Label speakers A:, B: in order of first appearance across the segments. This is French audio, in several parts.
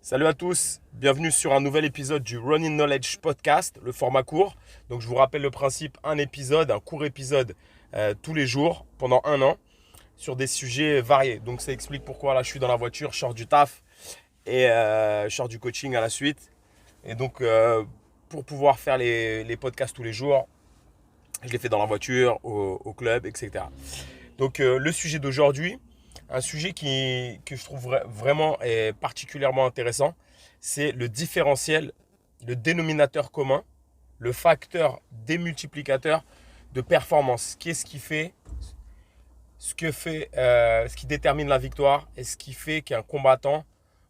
A: Salut à tous, bienvenue sur un nouvel épisode du Running Knowledge Podcast, le format court. Donc je vous rappelle le principe, un court épisode tous les jours pendant un an sur des sujets variés. Donc ça explique pourquoi là je suis dans la voiture, je sors du taf et je sors du coaching à la suite. Et donc pour pouvoir faire les podcasts tous les jours, je les fais dans la voiture, au club, etc. Donc le sujet d'aujourd'hui, un sujet que je trouve vraiment et particulièrement intéressant, c'est le différentiel, le dénominateur commun, le facteur démultiplicateur de performance. Qu'est-ce qui fait, ce qui détermine la victoire et ce qui fait qu'un combattant,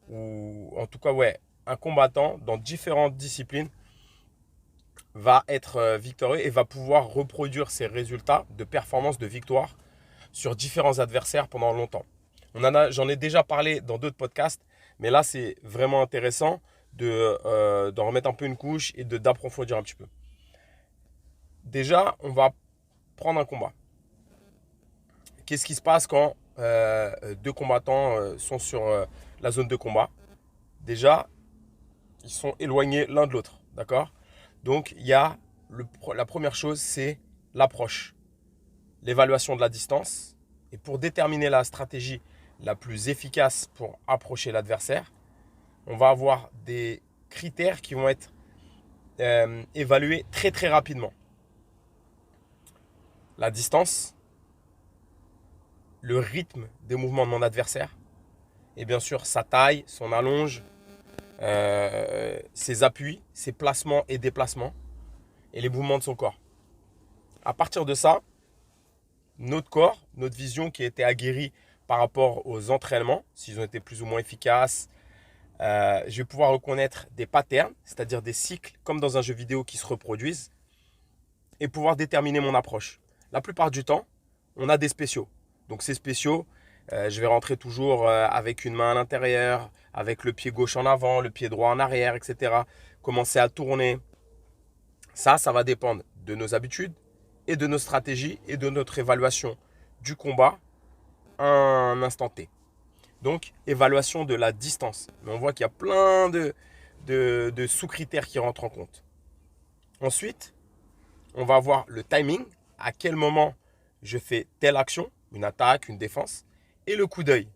A: ou en tout cas ouais, un combattant dans différentes disciplines va être victorieux et va pouvoir reproduire ses résultats de performance, de victoire sur différents adversaires pendant longtemps. J'en ai déjà parlé dans d'autres podcasts, mais là, c'est vraiment intéressant d'en remettre un peu une couche et d'approfondir un petit peu. Déjà, on va prendre un combat. Qu'est-ce qui se passe quand deux combattants sont sur la zone de combat? Déjà, ils sont éloignés l'un de l'autre, d'accord? Donc, il y a la première chose, c'est l'approche, l'évaluation de la distance. Et pour déterminer la stratégie la plus efficace pour approcher l'adversaire, on va avoir des critères qui vont être évalués très très rapidement. La distance, le rythme des mouvements de mon adversaire, et bien sûr sa taille, son allonge, ses appuis, ses placements et déplacements, et les mouvements de son corps. À partir de ça, notre corps, notre vision qui a été aguerrie par rapport aux entraînements, s'ils ont été plus ou moins efficaces, je vais pouvoir reconnaître des patterns, c'est-à-dire des cycles comme dans un jeu vidéo qui se reproduisent, et pouvoir déterminer mon approche. La plupart du temps, on a des spéciaux. Donc ces spéciaux, je vais rentrer toujours avec une main à l'intérieur, avec le pied gauche en avant, le pied droit en arrière, etc. Commencer à tourner. Ça va dépendre de nos habitudes et de nos stratégies et de notre évaluation du combat à un instant T. Donc, évaluation de la distance. Mais on voit qu'il y a plein de sous-critères qui rentrent en compte. Ensuite, on va avoir le timing, à quel moment je fais telle action, une attaque, une défense, et le coup d'œil.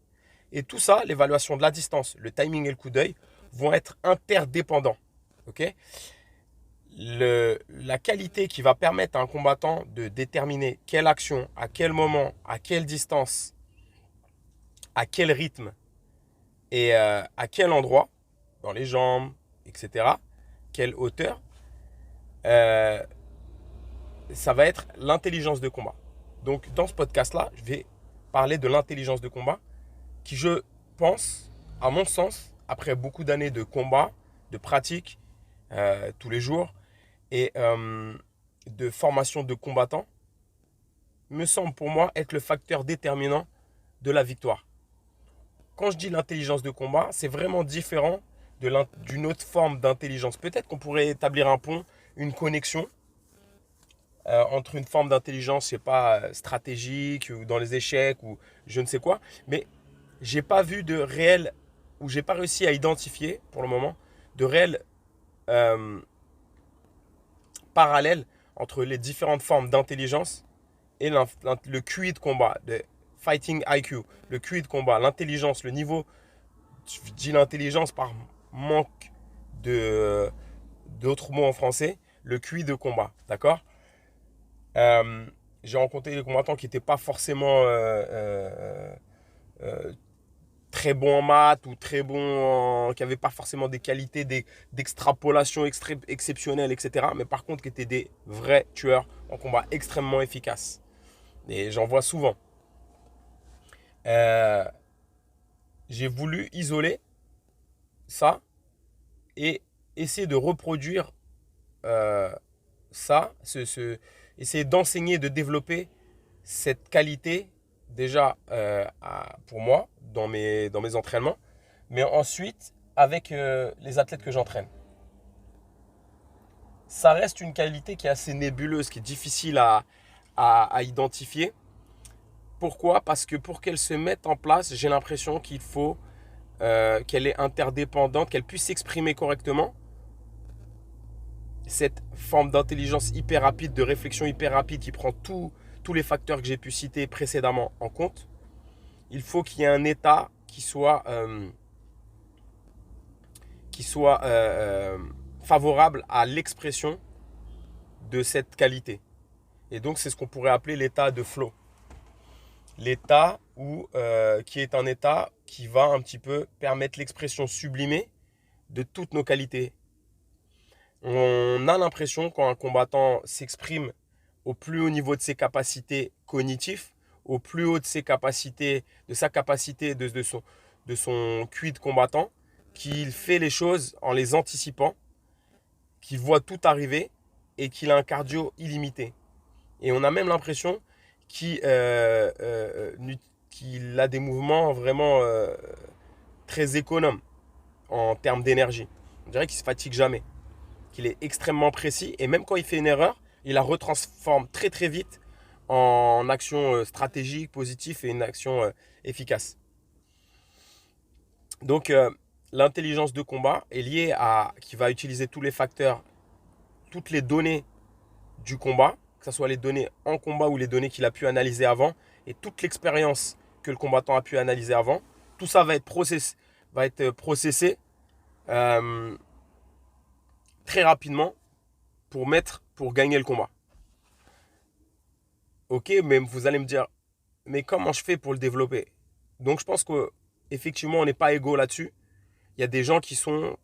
A: Et tout ça, l'évaluation de la distance, le timing et le coup d'œil vont être interdépendants. Okay, la qualité qui va permettre à un combattant de déterminer quelle action, à quel moment, à quelle distance, à quel rythme et à quel endroit, dans les jambes, etc., quelle hauteur, euh, ça va être l'intelligence de combat. Donc dans ce podcast-là, je vais parler de l'intelligence de combat qui, je pense, à mon sens, après beaucoup d'années de combat, de pratique tous les jours et de formation de combattants, me semble pour moi être le facteur déterminant de la victoire. Quand je dis l'intelligence de combat, c'est vraiment différent d'une autre forme d'intelligence. Peut-être qu'on pourrait établir un pont, une connexion entre une forme d'intelligence, je sais pas, stratégique ou dans les échecs ou je ne sais quoi, mais j'ai pas vu de réel, ou j'ai pas réussi à identifier pour le moment de réel euh, parallèle entre les différentes formes d'intelligence et le QI de combat, le fighting IQ, le QI de combat, l'intelligence, le niveau. Je dis l'intelligence par manque d'autres mots en français, le QI de combat, d'accord. J'ai rencontré des combattants qui n'étaient pas forcément euh, très bons en maths ou très bons qui n'avaient pas forcément des qualités d'extrapolation exceptionnelles, etc. Mais par contre qui étaient des vrais tueurs en combat extrêmement efficaces. Et j'en vois souvent. Euh, j'ai voulu isoler ça et essayer de reproduire euh, ça, essayer d'enseigner, de développer cette qualité déjà pour moi dans mes entraînements, mais ensuite avec les athlètes que j'entraîne. Ça reste une qualité qui est assez nébuleuse, qui est difficile à identifier. Pourquoi? Parce que pour qu'elle se mette en place, j'ai l'impression qu'il faut qu'elle est interdépendante, qu'elle puisse s'exprimer correctement. Cette forme d'intelligence hyper rapide, de réflexion hyper rapide qui prend tous les facteurs que j'ai pu citer précédemment en compte. Il faut qu'il y ait un état qui soit favorable à l'expression de cette qualité. Et donc, c'est ce qu'on pourrait appeler l'état de flow. L'état qui est un état qui va un petit peu permettre l'expression sublimée de toutes nos qualités. On a l'impression quand un combattant s'exprime au plus haut niveau de ses capacités cognitives, au plus haut de ses capacités, de sa capacité, de son QI de combattant, qu'il fait les choses en les anticipant, qu'il voit tout arriver et qu'il a un cardio illimité. Et on a même l'impression qu'il a des mouvements vraiment très économes en termes d'énergie. On dirait qu'il ne se fatigue jamais, qu'il est extrêmement précis. Et même quand il fait une erreur, il la retransforme très très vite en action stratégique, positive et une action efficace. Donc l'intelligence de combat est liée qui va utiliser tous les facteurs, toutes les données du combat, que ce soit les données en combat ou les données qu'il a pu analyser avant, et toute l'expérience que le combattant a pu analyser avant. Tout ça va être processé très rapidement pour gagner le combat. Ok, mais vous allez me dire, mais comment je fais pour le développer? Donc je pense qu'effectivement, on n'est pas égaux là-dessus. Il y a des gens qui sont,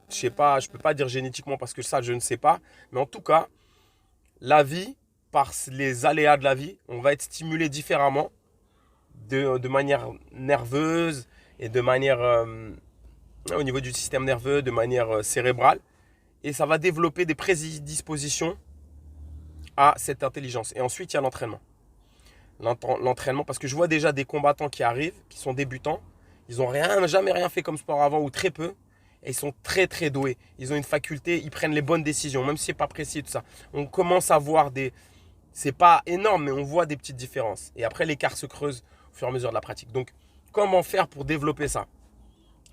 A: je sais pas, je peux pas dire génétiquement parce que ça, je ne sais pas. Mais en tout cas, la vie, par les aléas de la vie, on va être stimulé différemment, de manière nerveuse et de manière, au niveau du système nerveux, de manière cérébrale. Et ça va développer des prédispositions à cette intelligence. Et ensuite, il y a l'entraînement. L'entraînement, parce que je vois déjà des combattants qui arrivent, qui sont débutants. Ils n'ont jamais rien fait comme sport avant ou très peu. Et ils sont très très doués. Ils ont une faculté, ils prennent les bonnes décisions, même si c'est pas précis tout ça. On commence à voir c'est pas énorme, mais on voit des petites différences. Et après, l'écart se creuse au fur et à mesure de la pratique. Donc, comment faire pour développer ça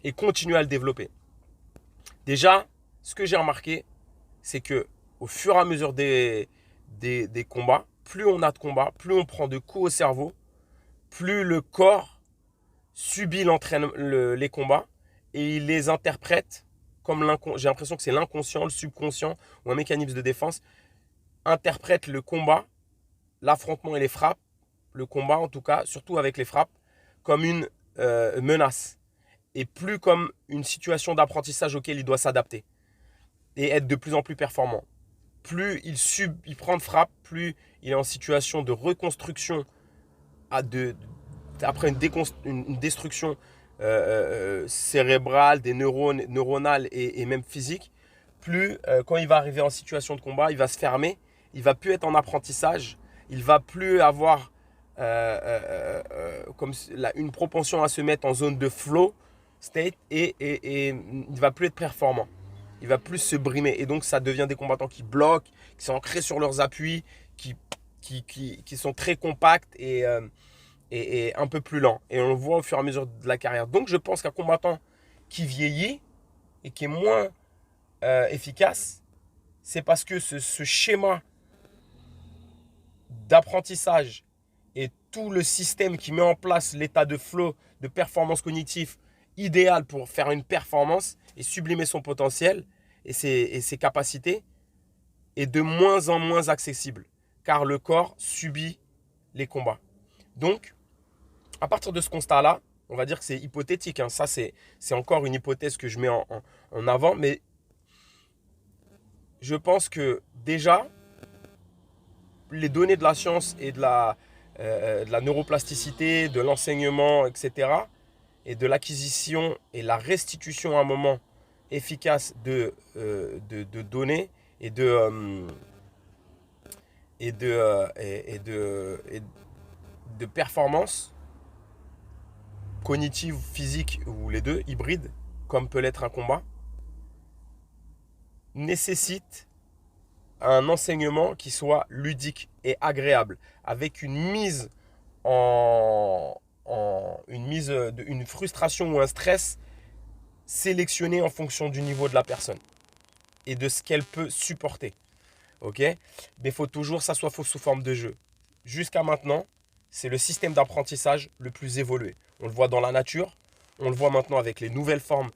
A: et continuer à le développer? Déjà, ce que j'ai remarqué, c'est que au fur et à mesure des combats, plus on a de combats, plus on prend de coups au cerveau, plus le corps subit les combats et il les interprète comme j'ai l'impression que c'est l'inconscient, le subconscient ou un mécanisme de défense interprète le combat, l'affrontement et les frappes, le combat en tout cas, surtout avec les frappes, comme une menace et plus comme une situation d'apprentissage auquel il doit s'adapter et être de plus en plus performant. Plus il prend de frappe, plus il est en situation de reconstruction après une destruction cérébrale, des neurones, neuronales et même physique. Plus quand il va arriver en situation de combat, il va se fermer, il va plus être en apprentissage, il va plus avoir une propension à se mettre en zone de flow state et il va plus être performant. Il va plus se brimer. Et donc, ça devient des combattants qui bloquent, qui sont ancrés sur leurs appuis, qui sont très compacts et un peu plus lents. Et on le voit au fur et à mesure de la carrière. Donc, je pense qu'un combattant qui vieillit et qui est moins efficace, c'est parce que ce schéma d'apprentissage et tout le système qui met en place l'état de flow, de performance cognitive idéal pour faire une performance et sublimer son potentiel et ses capacités est de moins en moins accessible car le corps subit les combats. Donc, à partir de ce constat-là, on va dire que c'est hypothétique. Ça, c'est encore une hypothèse que je mets en avant, mais je pense que déjà, les données de la science et de la neuroplasticité, de l'enseignement, etc., et de l'acquisition et la restitution à un moment efficace de données et de performance cognitive, physique ou les deux, hybrides, comme peut l'être un combat, nécessite un enseignement qui soit ludique et agréable, avec une mise une frustration ou un stress sélectionné en fonction du niveau de la personne et de ce qu'elle peut supporter. Ok? Mais il faut toujours que ça soit sous forme de jeu. Jusqu'à maintenant, c'est le système d'apprentissage le plus évolué. On le voit dans la nature, on le voit maintenant avec les nouvelles formes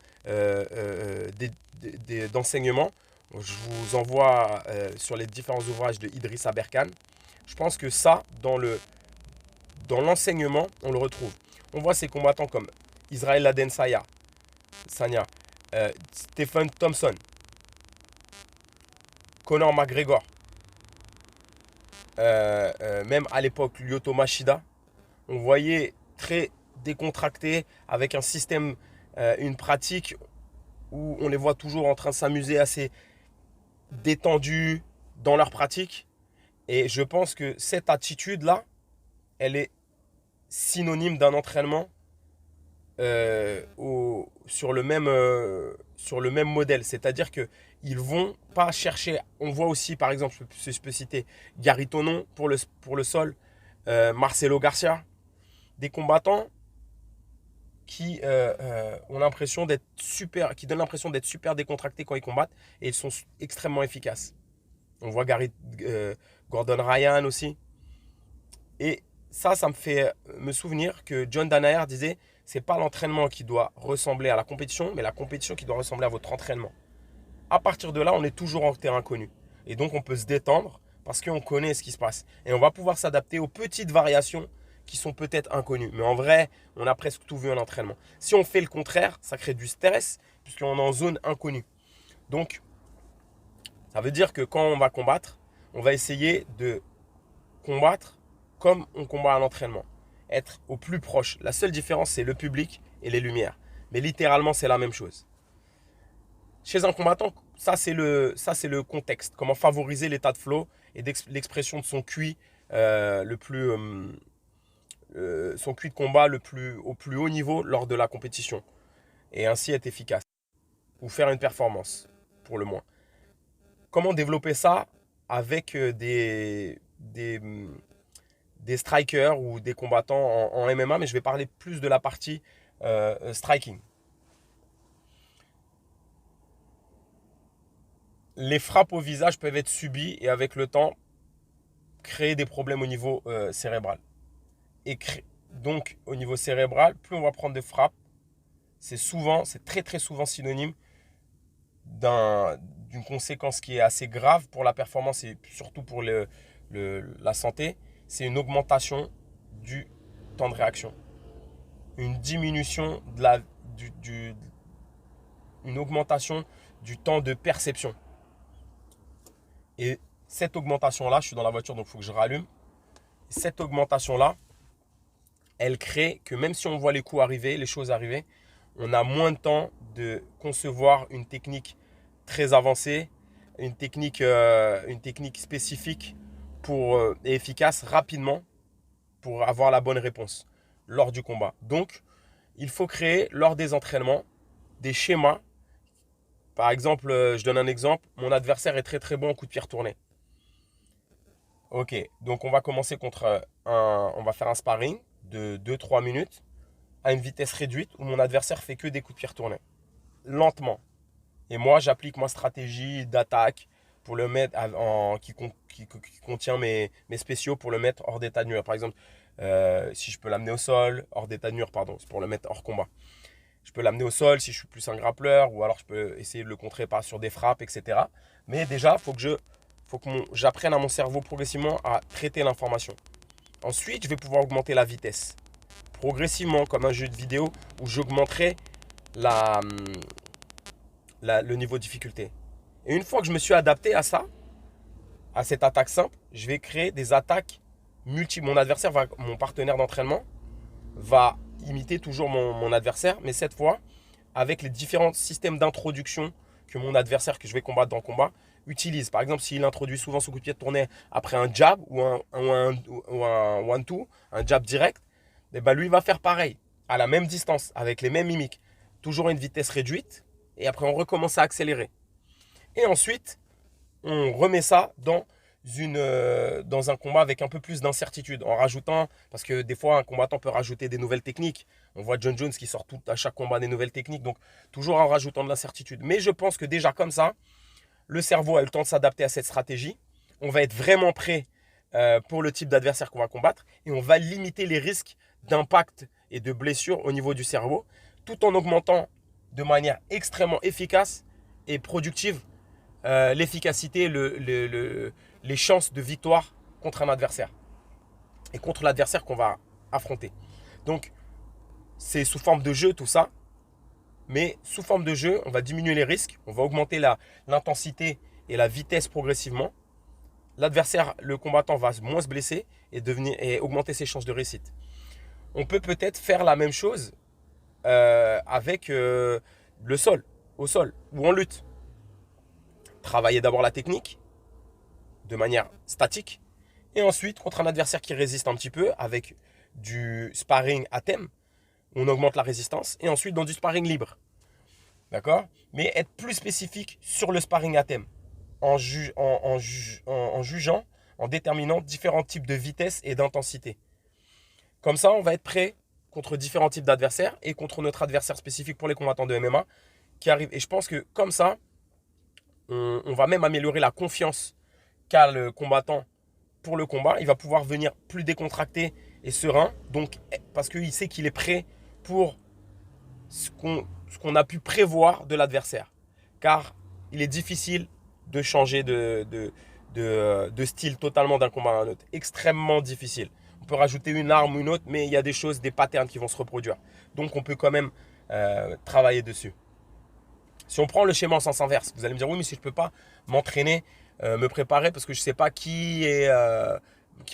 A: d'enseignement. Je vous envoie sur les différents ouvrages de Idriss Aberkan. Je pense que ça, dans l'enseignement, on le retrouve. On voit ces combattants comme Israël Adesanya, Stephen Thompson, Conor McGregor, même à l'époque Lyoto Machida, on voyait très décontractés, avec un système, une pratique où on les voit toujours en train de s'amuser, assez détendus dans leur pratique. Et je pense que cette attitude-là, elle est synonyme d'un entraînement sur le même modèle. C'est-à-dire qu'ils ne vont pas chercher. On voit aussi, par exemple, je peux citer Gary Tonon pour le sol, Marcelo Garcia, des combattants qui ont l'impression d'être super, qui donnent l'impression d'être super décontractés quand ils combattent, et ils sont extrêmement efficaces. On voit Gordon Ryan aussi. Et ça me fait me souvenir que John Danaher disait, c'est pas l'entraînement qui doit ressembler à la compétition, mais la compétition qui doit ressembler à votre entraînement. À partir de là, on est toujours en terrain connu. Et donc, on peut se détendre parce qu'on connaît ce qui se passe. Et on va pouvoir s'adapter aux petites variations qui sont peut-être inconnues. Mais en vrai, on a presque tout vu en entraînement. Si on fait le contraire, ça crée du stress puisqu'on est en zone inconnue. Donc, ça veut dire que quand on va combattre, on va essayer de combattre comme on combat à l'entraînement. Être au plus proche. La seule différence, c'est le public et les lumières. Mais littéralement, c'est la même chose. Chez un combattant, ça c'est le contexte. Comment favoriser l'état de flow et l'expression de son QI, son QI de combat au plus haut niveau lors de la compétition. Et ainsi être efficace. Ou faire une performance, pour le moins. Comment développer ça avec des strikers ou des combattants en MMA, mais je vais parler plus de la partie striking. Les frappes au visage peuvent être subies et avec le temps créer des problèmes au niveau cérébral. Et donc au niveau cérébral, plus on va prendre de frappes, c'est très très souvent synonyme d'une conséquence qui est assez grave pour la performance et surtout pour la santé. C'est une augmentation du temps de réaction, une diminution une augmentation du temps de perception. Et cette augmentation-là, je suis dans la voiture donc il faut que je rallume. Cette augmentation-là, elle crée que même si on voit les coups arriver, les choses arriver, on a moins de temps de concevoir une technique très avancée, une technique spécifique et efficace rapidement pour avoir la bonne réponse lors du combat. Donc, il faut créer lors des entraînements des schémas. Par exemple, je donne un exemple, mon adversaire est très très bon en coup de pied retourné. Ok, donc on va commencer on va faire un sparring de 2-3 minutes à une vitesse réduite où mon adversaire fait que des coups de pied retournés. Lentement. Et moi, j'applique ma stratégie d'attaque pour le mettre qui contient mes spéciaux pour le mettre hors d'état de nuire. Par exemple, si je peux l'amener au sol, hors d'état de nuire, pardon, c'est pour le mettre hors combat. Je peux l'amener au sol si je suis plus un grappleur, ou alors je peux essayer de le contrer sur des frappes, etc. Mais déjà, il faut que j'apprenne à mon cerveau progressivement à traiter l'information. Ensuite, je vais pouvoir augmenter la vitesse. Progressivement, comme un jeu de vidéo où j'augmenterai le niveau de difficulté. Et une fois que je me suis adapté à ça, à cette attaque simple, je vais créer des attaques multiples. Mon partenaire d'entraînement va imiter toujours mon adversaire, mais cette fois avec les différents systèmes d'introduction que mon adversaire que je vais combattre dans le combat utilise. Par exemple, s'il introduit souvent son coup de pied tourné après un jab ou un one-two, un jab direct, et ben lui va faire pareil, à la même distance, avec les mêmes mimiques. Toujours à une vitesse réduite, et après on recommence à accélérer. Et ensuite, on remet ça dans un combat avec un peu plus d'incertitude, en rajoutant, parce que des fois un combattant peut rajouter des nouvelles techniques, On voit John Jones qui sort tout à chaque combat des nouvelles techniques, donc toujours en rajoutant de l'incertitude. Mais je pense que déjà comme ça, le cerveau a eu le temps de s'adapter à cette stratégie. On va être vraiment prêt pour le type d'adversaire qu'on va combattre et on va limiter les risques d'impact et de blessures au niveau du cerveau, tout en augmentant de manière extrêmement efficace et productive l'efficacité, les chances de victoire contre un adversaire et contre l'adversaire qu'on va affronter. Donc, c'est sous forme de jeu tout ça, mais sous forme de jeu, on va diminuer les risques, on va augmenter l'intensité et la vitesse progressivement. L'adversaire, le combattant, va moins se blesser et augmenter ses chances de réussite. On peut peut-être faire la même chose avec le sol, au sol ou en lutte. Travailler d'abord la technique de manière statique et ensuite contre un adversaire qui résiste un petit peu avec du sparring à thème, on augmente la résistance et ensuite dans du sparring libre. D'accord? Mais être plus spécifique sur le sparring à thème en jugeant, en déterminant différents types de vitesse et d'intensité. Comme ça, on va être prêt contre différents types d'adversaires et contre notre adversaire spécifique pour les combattants de MMA qui arrive. Et je pense que comme ça, on va même améliorer la confiance qu'a le combattant pour le combat. Il va pouvoir venir plus décontracté et serein, donc parce qu'il sait qu'il est prêt pour ce qu'on a pu prévoir de l'adversaire. Car il est difficile de changer de style totalement d'un combat à un autre. Extrêmement difficile. On peut rajouter une arme ou une autre, mais il y a des choses, des patterns qui vont se reproduire. Donc on peut quand même travailler dessus. Si on prend le schéma en sens inverse, vous allez me dire oui, mais si je ne peux pas m'entraîner, me préparer parce que je ne sais pas qui est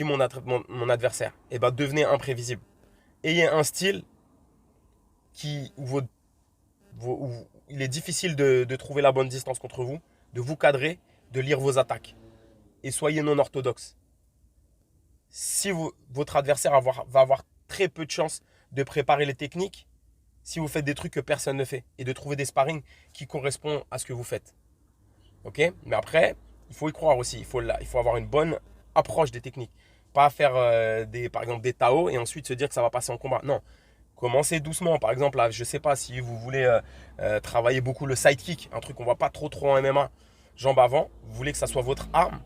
A: mon adversaire, et bien devenez imprévisible. Ayez un style où il est difficile de trouver la bonne distance contre vous, de vous cadrer, de lire vos attaques. Et soyez non orthodoxe. Si votre adversaire va avoir très peu de chances de préparer les techniques, si vous faites des trucs que personne ne fait, et de trouver des sparring qui correspondent à ce que vous faites. Ok? Mais après, il faut y croire aussi. Il faut avoir une bonne approche des techniques. Pas faire par exemple des Tao et ensuite se dire que ça va passer en combat. Non. Commencez doucement. Par exemple, là, je ne sais pas si vous voulez travailler beaucoup le sidekick, un truc qu'on ne voit pas trop en MMA, jambes avant. Vous voulez que ça soit votre arme.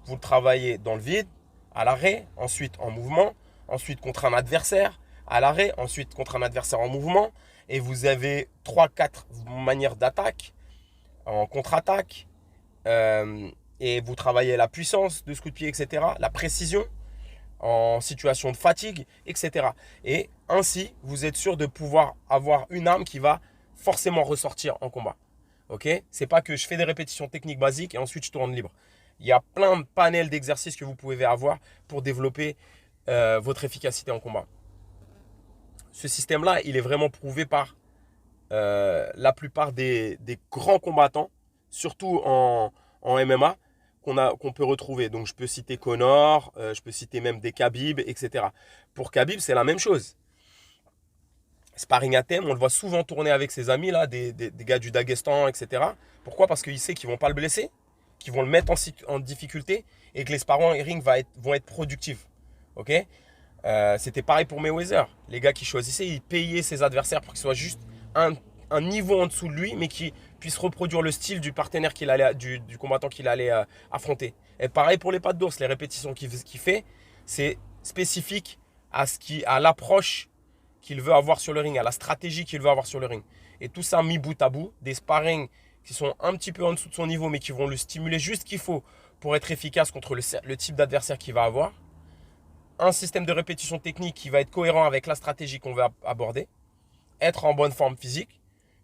A: Vous le travaillez dans le vide, à l'arrêt, ensuite en mouvement, ensuite contre un adversaire, à l'arrêt, ensuite contre un adversaire en mouvement. Et vous avez 3-4 manières d'attaque, en contre-attaque. Et vous travaillez la puissance de ce coup de pied, etc. La précision en situation de fatigue, etc. Et ainsi, vous êtes sûr de pouvoir avoir une arme qui va forcément ressortir en combat. Ok? C'est pas que je fais des répétitions techniques basiques et ensuite je tourne libre. Il y a plein de panels d'exercices que vous pouvez avoir pour développer votre efficacité en combat. Ce système-là, il est vraiment prouvé par la plupart des grands combattants, surtout en MMA, qu'on peut retrouver. Donc, je peux citer Conor, je peux citer même des Khabib, etc. Pour Khabib, c'est la même chose. Sparring à thème, on le voit souvent tourner avec ses amis, là, des gars du Daghestan, etc. Pourquoi? Parce qu'il sait qu'ils ne vont pas le blesser, qu'ils vont le mettre en difficulté et que les sparring vont être productifs. Ok? C'était pareil pour Mayweather. Les gars qui choisissaient, ils payaient ses adversaires pour qu'ils soient juste un niveau en dessous de lui, mais qui puisse reproduire le style du partenaire du combattant qu'il allait affronter. Et pareil pour les pattes d'ours, les répétitions qu'il fait, c'est spécifique à l'approche qu'il veut avoir sur le ring, à la stratégie qu'il veut avoir sur le ring. Et tout ça mis bout à bout, des sparring qui sont un petit peu en dessous de son niveau, mais qui vont le stimuler juste ce qu'il faut pour être efficace contre le type d'adversaire qu'il va avoir. Un système de répétition technique qui va être cohérent avec la stratégie qu'on veut aborder. Être en bonne forme physique,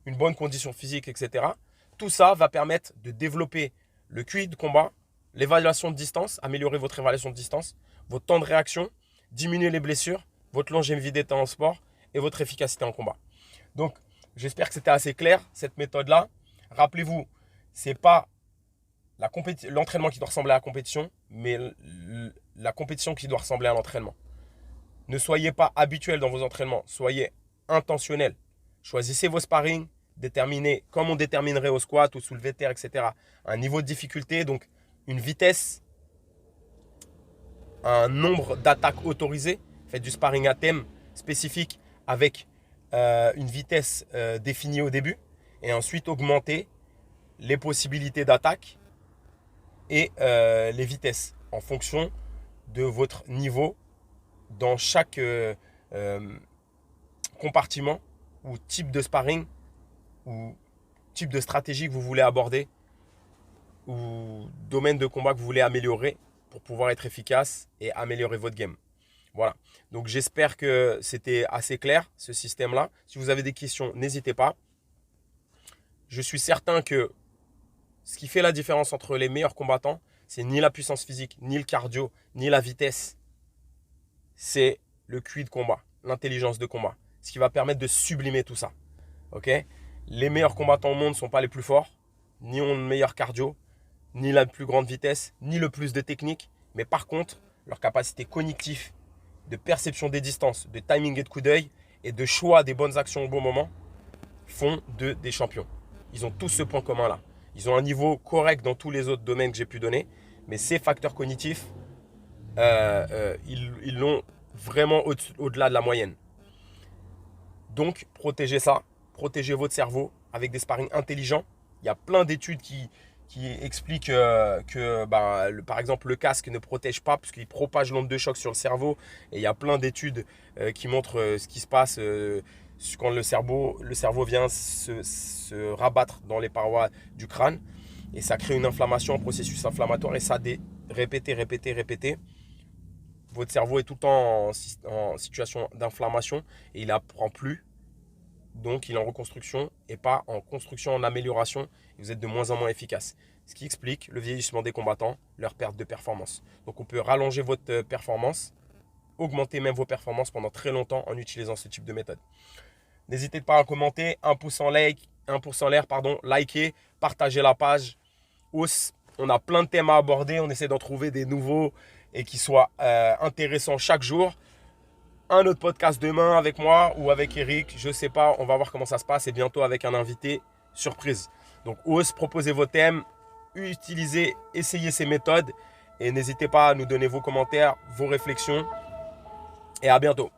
A: une bonne condition physique, etc. Tout ça va permettre de développer le QI de combat, l'évaluation de distance, améliorer votre évaluation de distance, votre temps de réaction, diminuer les blessures, votre longévité en sport et votre efficacité en combat. Donc, j'espère que c'était assez clair, cette méthode-là. Rappelez-vous, ce n'est pas l'entraînement qui doit ressembler à la compétition, mais la compétition qui doit ressembler à l'entraînement. Ne soyez pas habituel dans vos entraînements, soyez intentionnel. Choisissez vos sparring, déterminez comme on déterminerait au squat, au soulevé de terre, etc. Un niveau de difficulté, donc une vitesse, un nombre d'attaques autorisées. Faites du sparring à thème spécifique avec une vitesse définie au début et ensuite augmenter les possibilités d'attaque et les vitesses en fonction de votre niveau dans chaque compartiment ou type de sparring ou type de stratégie que vous voulez aborder ou domaine de combat que vous voulez améliorer pour pouvoir être efficace et améliorer votre game. Voilà. Donc j'espère que c'était assez clair ce système-là. Si vous avez des questions, n'hésitez pas. Je suis certain que ce qui fait la différence entre les meilleurs combattants, c'est ni la puissance physique, ni le cardio, ni la vitesse. C'est le QI de combat, l'intelligence de combat. Ce qui va permettre de sublimer tout ça. Ok ? Les meilleurs combattants au monde ne sont pas les plus forts, ni ont le meilleur cardio, ni la plus grande vitesse, ni le plus de technique. Mais par contre, leur capacité cognitive, de perception des distances, de timing et de coup d'œil et de choix des bonnes actions au bon moment font d'eux des champions. Ils ont tous ce point commun-là. Ils ont un niveau correct dans tous les autres domaines que j'ai pu donner, mais ces facteurs cognitifs, ils l'ont vraiment au-delà de la moyenne. Donc, protégez ça, protégez votre cerveau avec des sparring intelligents. Il y a plein d'études qui expliquent par exemple, le casque ne protège pas parce qu'il propage l'onde de choc sur le cerveau. Et il y a plein d'études qui montrent ce qui se passe quand le cerveau vient se rabattre dans les parois du crâne. Et ça crée une inflammation, un processus inflammatoire. Et ça, répéter. Votre cerveau est tout le temps en situation d'inflammation et il n'apprend plus. Donc, il est en reconstruction et pas en construction, en amélioration. Et vous êtes de moins en moins efficace. Ce qui explique le vieillissement des combattants, leur perte de performance. Donc, on peut rallonger votre performance, augmenter même vos performances pendant très longtemps en utilisant ce type de méthode. N'hésitez pas à commenter, un pouce en l'air, likez, partagez la page. On a plein de thèmes à aborder. On essaie d'en trouver des nouveaux et qui soient intéressants chaque jour. Un autre podcast demain avec moi ou avec Eric, je ne sais pas, on va voir comment ça se passe et bientôt avec un invité surprise. Donc, proposez vos thèmes, essayez ces méthodes et n'hésitez pas à nous donner vos commentaires, vos réflexions et à bientôt.